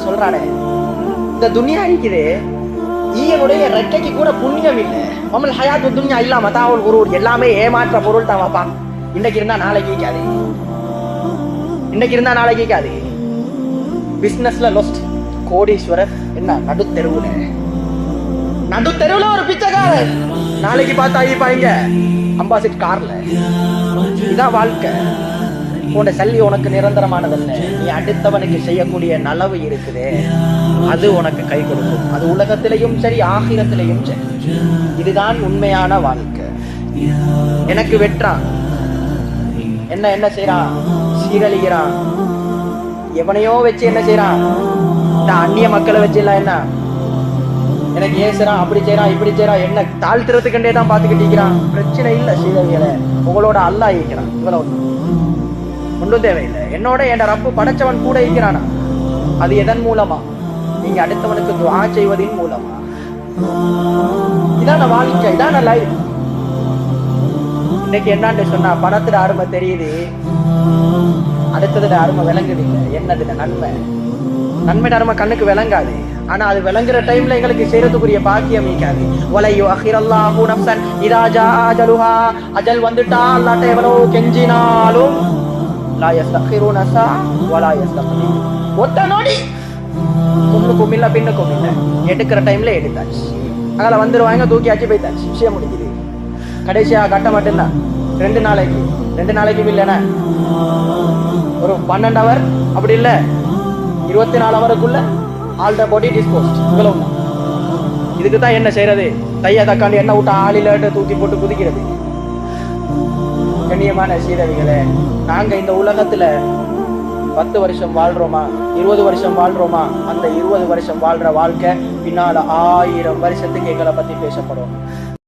சொல்றானே, இந்த துனியா இருக்குது ஈயனுடைய ரெக்கைக்கு கூட புண்ணியம் இல்லை. மமல் ஹயாத்து துன்யா இல்லா மதாவுல் குரூர், எல்லாமே ஏமாற்ற பொருள் தான். வாப்பா, இன்னைக்கு இருந்தா நாளைக்கு கேட்காது, இன்னைக்கு இருந்தா நாளைக்கு கேட்காது. பிசினஸ்ல லொஸ்ட் கோடீஸ்வரர் என்ன நடுத்தெருவுல ஒரு பிச்சைக்காரர், நாளைக்கு பார்த்தா இங்க அம்பாசிட் கார்ல. இதான் வாழ்க்கை. உன்னை சல்லி உனக்கு நிரந்தரமானதல்ல. நீ அடுத்தவனுக்கு செய்யக்கூடிய நலவு இருக்குது, அது உனக்கு கை கொடுக்கும். அது உலகத்திலையும் சரி ஆகிரத்திலையும் சரி. இதுதான் உண்மையான வாழ்க்கை. எனக்கு வெற்றான், என்ன செய்யறான், சீரழிகிறான். எவனையோ வச்சு என்ன செய்யறான், இந்த அந்நிய மக்களை வச்சு எல்லாம் என்ன எனக்கு ஏசுறான், அப்படி செய்யறான், இப்படி செய்யறான், என்ன தாழ்த்துறதுக்கண்டே தான் பார்த்துக்கிட்டு இருக்கிறான். பிரச்சனை இல்லை சீரழிகளை, உங்களோட அல்லா இருக்கிறான். இவ்வளவு ஒன்றும் தேவையில்லை. என்னோட என் ரப்பு படைச்சவன் கூட இருக்கிறானா. அது எதன் மூலமா? நீங்க அடுத்தவனுக்கு துஆ செய்வதின் மூலமா. இதான வாழ்க்கை, இதான லைஃப். இன்னைக்கு என்னன்னு சொன்னா பணத்துல அருமை தெரியுது, அடுத்ததுல அருமை விளங்குது இல்லை. என்னதுல நன்மையோட அருமை கண்ணுக்கு விளங்காது. ஆனா அது விளங்குற டைம்ல எங்களுக்கு செய்யறதுக்குரிய பாக்கியம் இருக்காது. வலையு அஹிரல்லாஹு நஃப்ஸன் இதா ஜா அஜலுஹா, அஜல் வந்துட்டா அல்லாஹ் எவ்வளவு கெஞ்சினாலும் லா யஸ்தகிருன சா வலா யஸ்தக்திமூன், ஒத்த நொடி முன்னுக்கும் இல்ல பின்னுக்கும் இல்ல, எடுக்கிற டைம்ல எடுத்தாச்சு. அதனால வந்துருவாங்க, தூக்கியாச்சு போய்த்தாச்சு, விஷயம் முடிக்குது. கடைசியா கட்ட மட்டும்தான் 2 நாளைக்கு இல்லைன்னா ஒரு 12 hour, அப்படி இல்ல 24 hourக்குள்ள ஆல் த பாடி டிஸ்போஸ்ட். இவ்வளவு தான். இதுக்கு தான் என்ன செய்யறது, தைய தக்காளி என்ன விட்டு ஆளில தூக்கி போட்டு குதிக்கிறது. கண்ணியமான சீரவிகளே, நாங்க இந்த உலகத்துல 10 வருஷம் வாழ்றோமா, 20 வருஷம் வாழ்றோமா, அந்த 20 வருஷம் வாழ்ற வாழ்க்கை பின்னால 1000 வருஷத்துக்கு எங்களை பத்தி பேசப்படும்.